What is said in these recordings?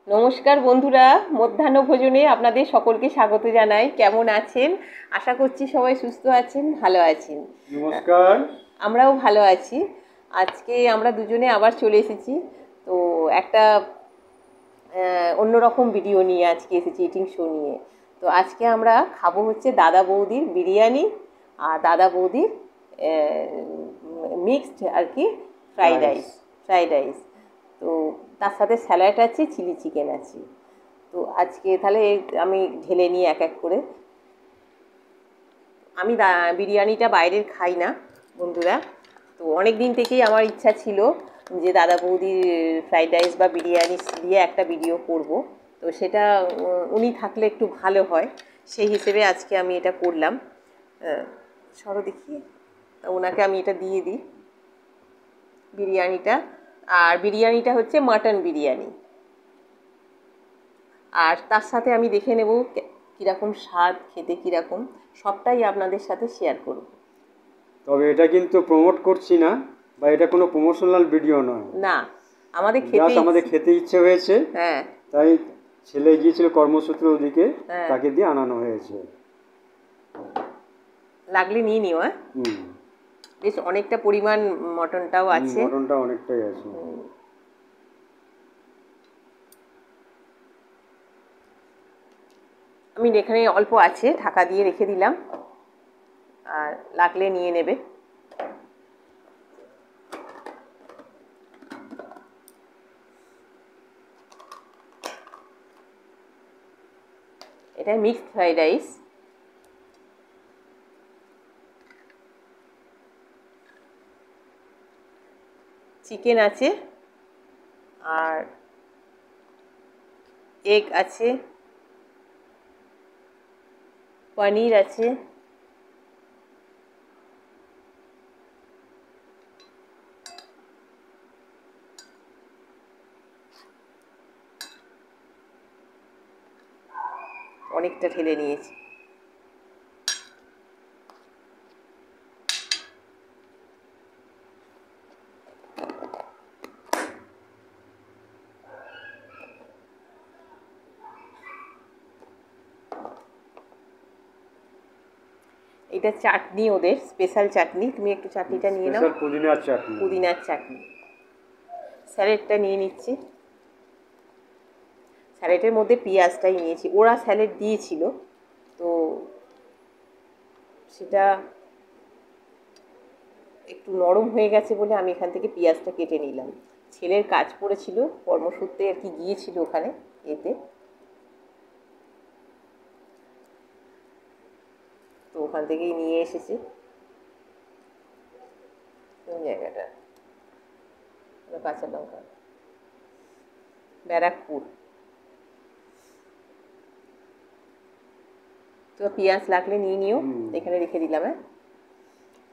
নমস্কার বন্ধুরা, মধ্যাহ্ন ভোজনে আপনাদের সকলকে স্বাগত জানাই। কেমন আছেন? আশা করছি সবাই সুস্থ আছেন, ভালো আছেন। নমস্কার। আমরাও ভালো আছি। আজকে আমরা দুজনে আবার চলে এসেছি। তো একটা অন্যরকম ভিডিও নিয়ে আজকে এসেছি, ইটিং শো নিয়ে। তো আজকে আমরা খাবো হচ্ছে দাদা বৌদির বিরিয়ানি আর দাদা বৌদির মিক্সড আর কি ফ্রাইড রাইস। তো তার সাথে স্যালাড আছে, চিলি চিকেন আছে। তো আজকে তাহলে আমি ঢেলে নিই এক এক করে। আমি বিরিয়ানিটা বাইরের খাই না বন্ধুরা। তো অনেক দিন থেকেই আমার ইচ্ছা ছিল যে দাদা বৌদির ফ্রাইড রাইস বা বিরিয়ানি দিয়ে একটা ভিডিও করব। তো সেটা উনি থাকলে একটু ভালো হয়, সেই হিসেবে আজকে আমি এটা করলাম। সরো দেখি, ওনাকে আমি এটা দিয়ে দিই বিরিয়ানিটা। আর বিরিয়ানিটা হচ্ছে মাটন বিরিয়ানি। আর তার সাথে আমি দেখে নেব কীরকম স্বাদ, খেতে কীরকম, সবটাই আপনাদের সাথে শেয়ার করব। তবে এটা কিন্তু প্রমোট করছি না, বা এটা কোনো প্রমোশনাল ভিডিও নয়। না, আমাদের খেতে ইচ্ছে হয়েছে। হ্যাঁ, তাই ছেলে গিয়েছিল কর্মসূত্রে ওদিকে, হ্যাঁ। তাকে দিয়ে আনানো হয়েছে। লাগলে নিয়ে নিও। বেশ অনেকটা পরিমাণ মটনটাও আছে। মটনটা অনেকটাই আছে। আমি এখানে অল্প আছে, ঢাকা দিয়ে রেখে দিলাম, আর লাগলে নিয়ে নেবে। এটা মিক্সড ফ্রাইড রাইস। চিকেন আছে, আর এগ আছে, পনির আছে, অনেকটা ঢেলে নিয়েছি। এটা চাটনি, ওদের স্পেশাল চাটনি। তুমি একটু চাটনিটা নিয়ে নাও। পুদিনার চাটনি। স্যালাডটা নিয়ে নিচ্ছি। স্যালাডের মধ্যে পেঁয়াজটাই নিয়েছি, ওরা স্যালাড দিয়েছিল, তো সেটা একটু নরম হয়ে গেছে বলে আমি এখান থেকে পেঁয়াজটা কেটে নিলাম। ছেলের কাজ পড়েছিল, কর্মসূত্রে আর কি গিয়েছিল ওখানে, এতে তো ওখান থেকেই নিয়ে এসেছি। কোন জায়গাটা? কাঁচা লঙ্কা, ব্যারাকপুর। তো পেঁয়াজ লাগলে নিয়ে নিও, এখানে রেখে দিলাম।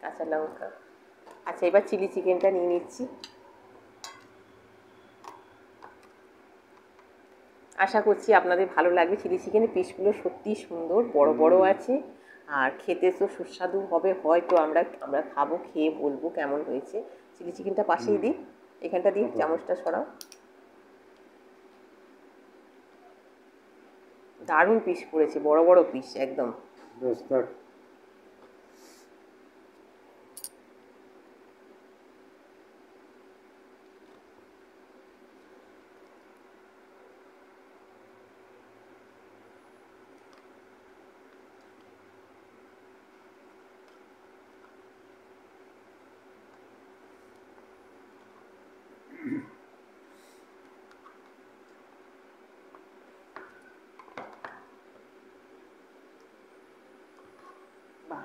কাঁচা লঙ্কা। আচ্ছা, এবার চিলি চিকেনটা নিয়ে নিচ্ছি। আশা করছি আপনাদের ভালো লাগবে। চিলি চিকেনের পিসগুলো সত্যি সুন্দর, বড় বড় আছে, আর খেতে তো সুস্বাদু হবে। হয়তো আমরা খাবো, খেয়ে বলবো কেমন হয়েছে। চিলি চিকেনটা পাশেই দিই, এখানটা দিই, চামচটা সরাও। দারুণ পিস করেছে, বড় বড় পিস একদম।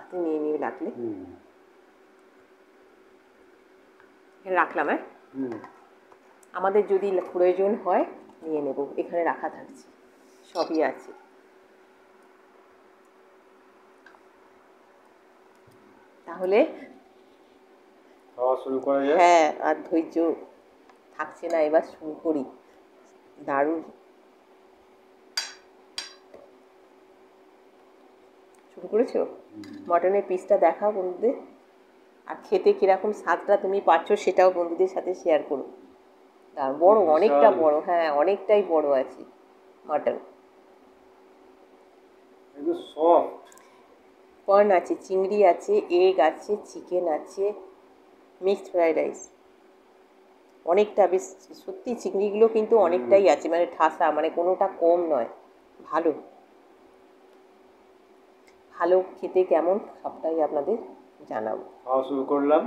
হাতে নিয়ে নিয়ে লাগলে রাখলাম। আমাদের যদি প্রয়োজন হয় নিয়ে নেব, এখানে রাখা থাকছে, সবই আছে। তাহলে খাওয়া শুরু করা যায়। হ্যাঁ, আর ধৈর্য থাকছে না, এবার শুরু করি। দারুণ শুরু করেছো। মটনের পিসটা দেখাও বন্ধুদের, আর খেতে কীরকম স্বাদটা তুমি পাচ্ছ সেটাও বন্ধুদের সাথে শেয়ার করো। তার বড়, বিশাল। অনেকটা বড়, হ্যাঁ অনেকটাই বড় আছে মাটন। একদম সফট। কর্ন আছে, চিংড়ি আছে, এগ আছে, চিকেন আছে, মিক্সড ফ্রাইড রাইস। অনেকটা বেশ, সত্যি চিংড়িগুলো কিন্তু অনেকটাই আছে, মানে ঠাসা, মানে কোনোটা কম নয়। ভালো ভালো খেতে কেমন সবটাই আপনাদের জানাবো। খাওয়া শুরু করলাম।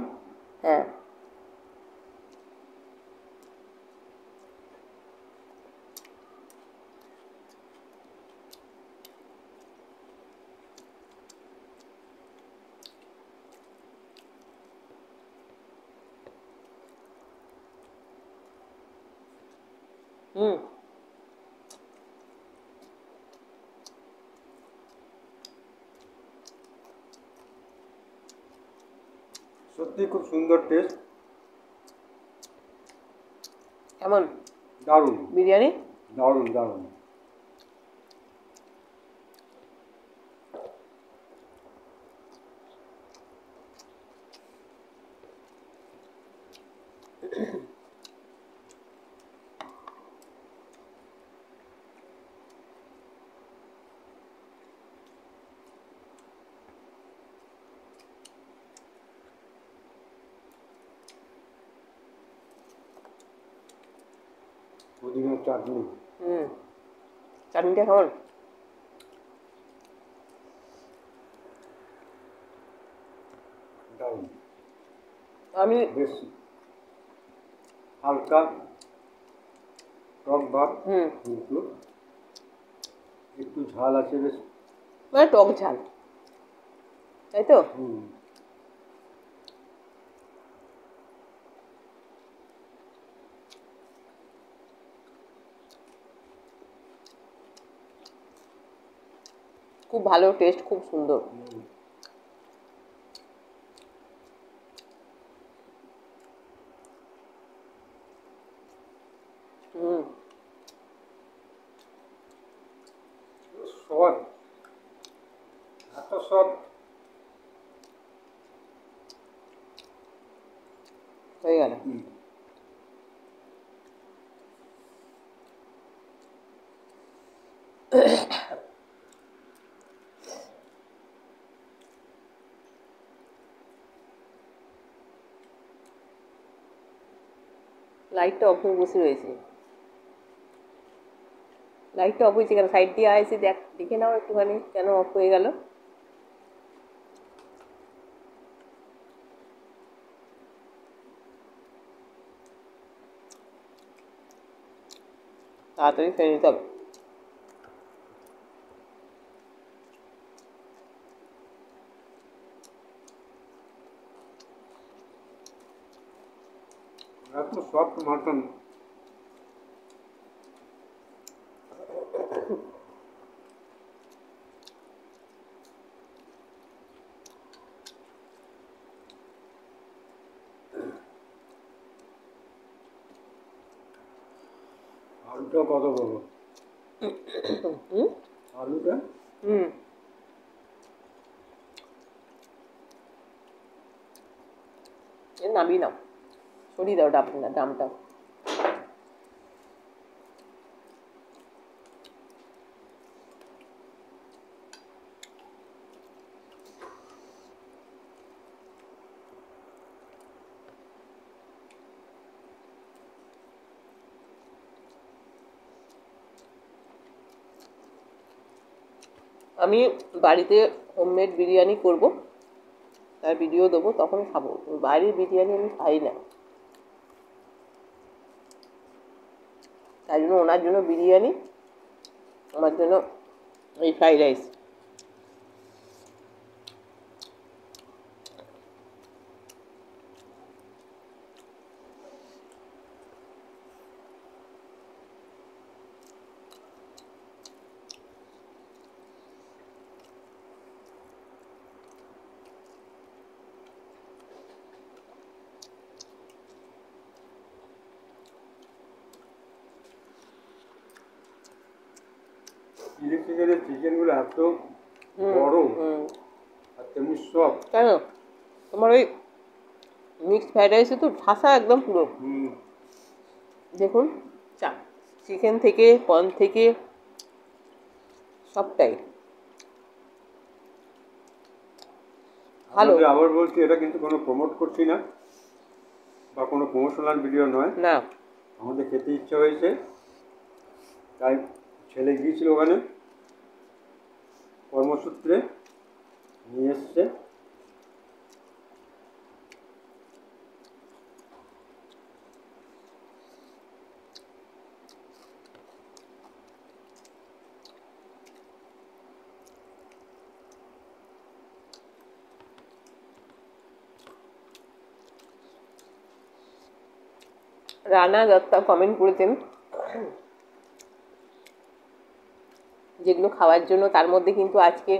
হ্যাঁ, হুম, সত্যি খুব সুন্দর টেস্ট। কেমন দারুণ বিরিয়ানি? দারুণ দারুণ। পুদিনার চাটনি। হুম, চাটনিটা কেমন? দারুণ। আমি বেশ হালকা টক ভাব, হুম, কিন্তু একটু ঝাল আছে বেশ। মানে টক ঝাল, তাই তো? হুম। খুব ভালো টেস্ট, খুব সুন্দর। হুম। হুম, সফট, এত সফট। হয়ে গেল। লাইটটা অফ হয়ে বসে রয়েছে। লাইটটা অফ হয়েছে কেন? সাইড দিয়ে আসে, দেখ, দেখে নাও একটুখানি কেন অফ হয়ে গেল। তাড়াতাড়ি ফেলে নিতে হবে। এত সফট মাটন। আলুটা কত বড়! হুম, আলুটা হুম, এ নামিয়ে নাও, সরিয়ে দাও দামটা। আমি বাড়িতে হোমমেড বিরিয়ানি করব, তার ভিডিও দেবো, তখন খাবো। বাইরের বিরিয়ানি আমি খাই না, তাই জন্য ওনার জন্য বিরিয়ানি, আমার জন্য এই ফ্রাইড রাইস। চিলি চিকেনের চিকেনগুলো এত হুম, বড় হুম, আর তেমনি সফট। কেন? তোমার ওই মিক্সড ফ্রাইড রাইসে তো ঠাসা একদম পুরো। হুম। দেখুন, চা চিকেন থেকে কর্ন থেকে সবটাই ভালো। আপনাদের আবার বলছি, এটা কিন্তু কোনো প্রমোট করছি না বা কোনো প্রমোশনাল ভিডিও নয়। না, আমাদের খেতে ইচ্ছা হয়েছে, তাই ছেলে গিয়েছিল ওখানে কর্মসূত্রে, নিয়ে এসছে। রানা দত্তা কমেন্ট করেছেন যেগুলো খাওয়ার জন্য, তার মধ্যে কিন্তু আজকে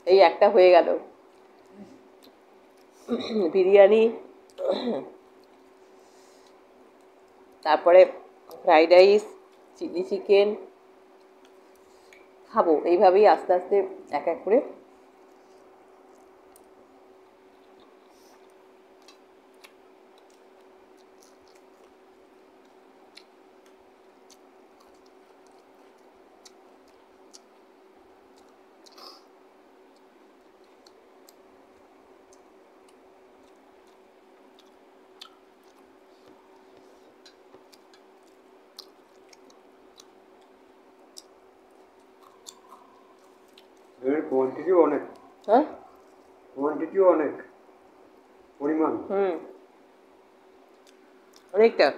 এই একটা হয়ে গেল বিরিয়ানি, তারপরে ফ্রাইড রাইস, চিলি চিকেন। খাবো এইভাবেই আস্তে আস্তে এক এক করে। এর কোয়ান্টিটিও অনেক, হ্যাঁ, কোয়ান্টিটিও অনেক, পরিমাণ। অনেকটা।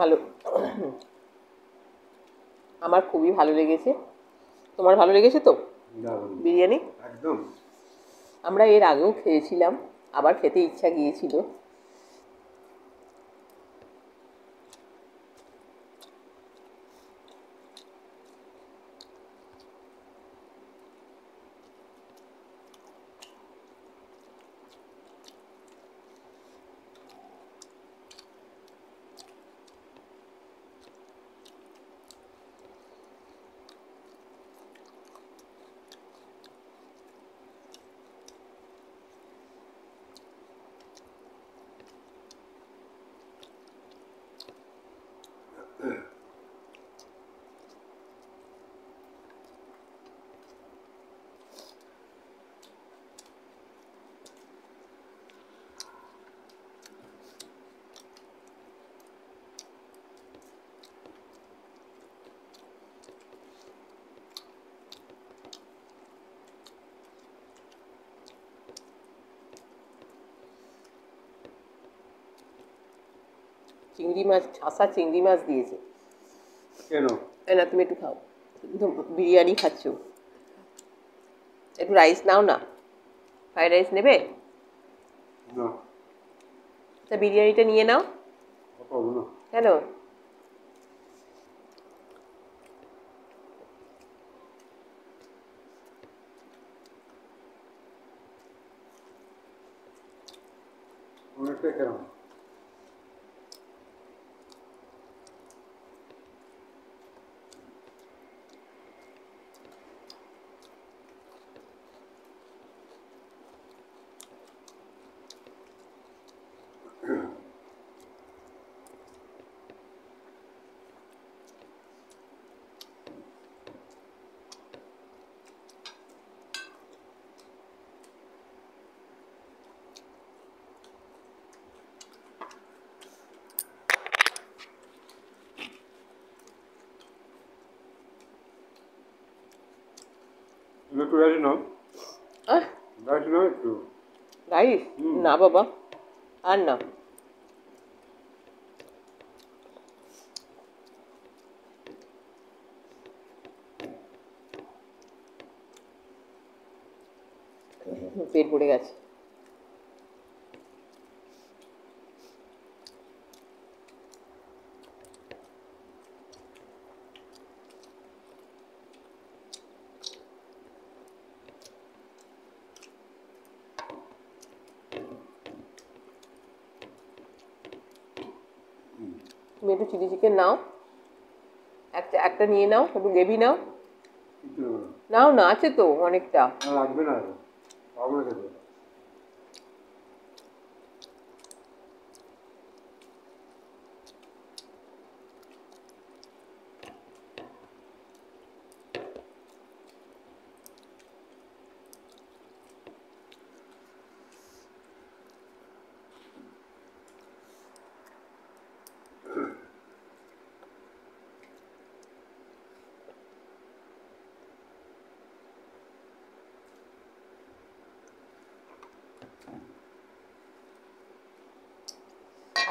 ভালো, আমার খুবই ভালো লেগেছে। তোমার ভালো লেগেছে তো দারুণ, বিরিয়ানি? একদম। আমরা এর আগেও খেয়েছিলাম, আবার খেতে ইচ্ছা গিয়েছিল। চিংড়ি মাছ, ঠাসা চিংড়ি মাছ দিয়েছে। কেন? না, তুমি একটু খাও, তুমি তো বিরিয়ানি খাচ্ছ, একটু রাইস নাও না। ফ্রাইড রাইস নেবে? না, তা বিরিয়ানিটা নিয়ে নাও। পাবো না। কেন? অনেকটা কেমন? তুমি একটু রাইস নাও, আহ, রাইস নাও একটু। রাইস? হুম। না বাবা, আর না। পেট ভরে গেছে। তুমি একটু চিলি চিকেন নাও, একটা একটা নিয়ে নাও, একটু গ্রেভি নাও। কিছু নেবো না। নাও না, আছে তো অনেকটা। আর লাগবে না আরো, পাবো না খেতে।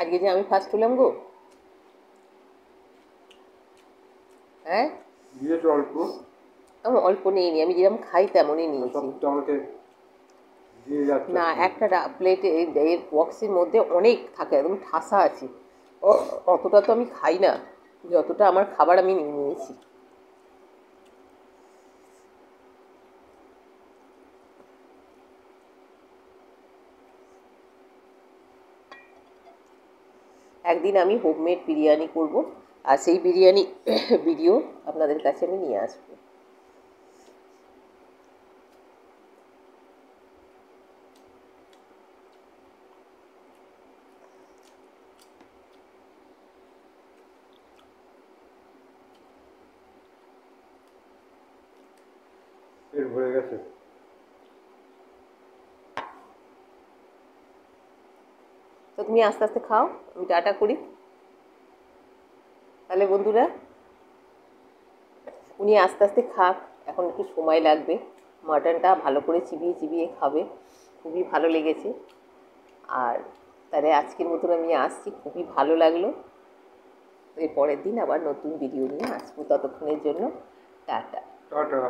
আজকে যে আমি ফার্স্ট হলাম গো। হ্যাঁ, দিয়েছো অল্প, আমি অল্প নিইনি, আমি যেরকম খাই তেমনই আর নিয়েছি। সব তো আমাকে দিয়ে যাচ্ছে। না, একটা প্লেটে এর বক্সের মধ্যে অনেক থাকে, একদম ঠাসা আছে। অতটা তো আমি খাই না, যতটা আমার খাবার আমি নিয়ে নিয়েছি। একদিন আমি হোমমেড বিরিয়ানি করব, আর সেই বিরিয়ানি ভিডিও আপনাদের কাছে আমি নিয়ে আসবো। পেট ভরে গেছে। তো তুমি আস্তে আস্তে খাও, আমি টাটা করি। তাহলে বন্ধুরা, উনি আস্তে আস্তে খাক, এখন একটু সময় লাগবে। মাটনটা ভালো করে চিবিয়ে চিবিয়ে খাবে, খুবই ভালো লেগেছে। আর তাহলে আজকের মতন আমি আসছি, খুবই ভালো লাগলো। এর পরের দিন আবার নতুন ভিডিও নিয়ে আসবো, ততক্ষণের জন্য টাটা। টাটা।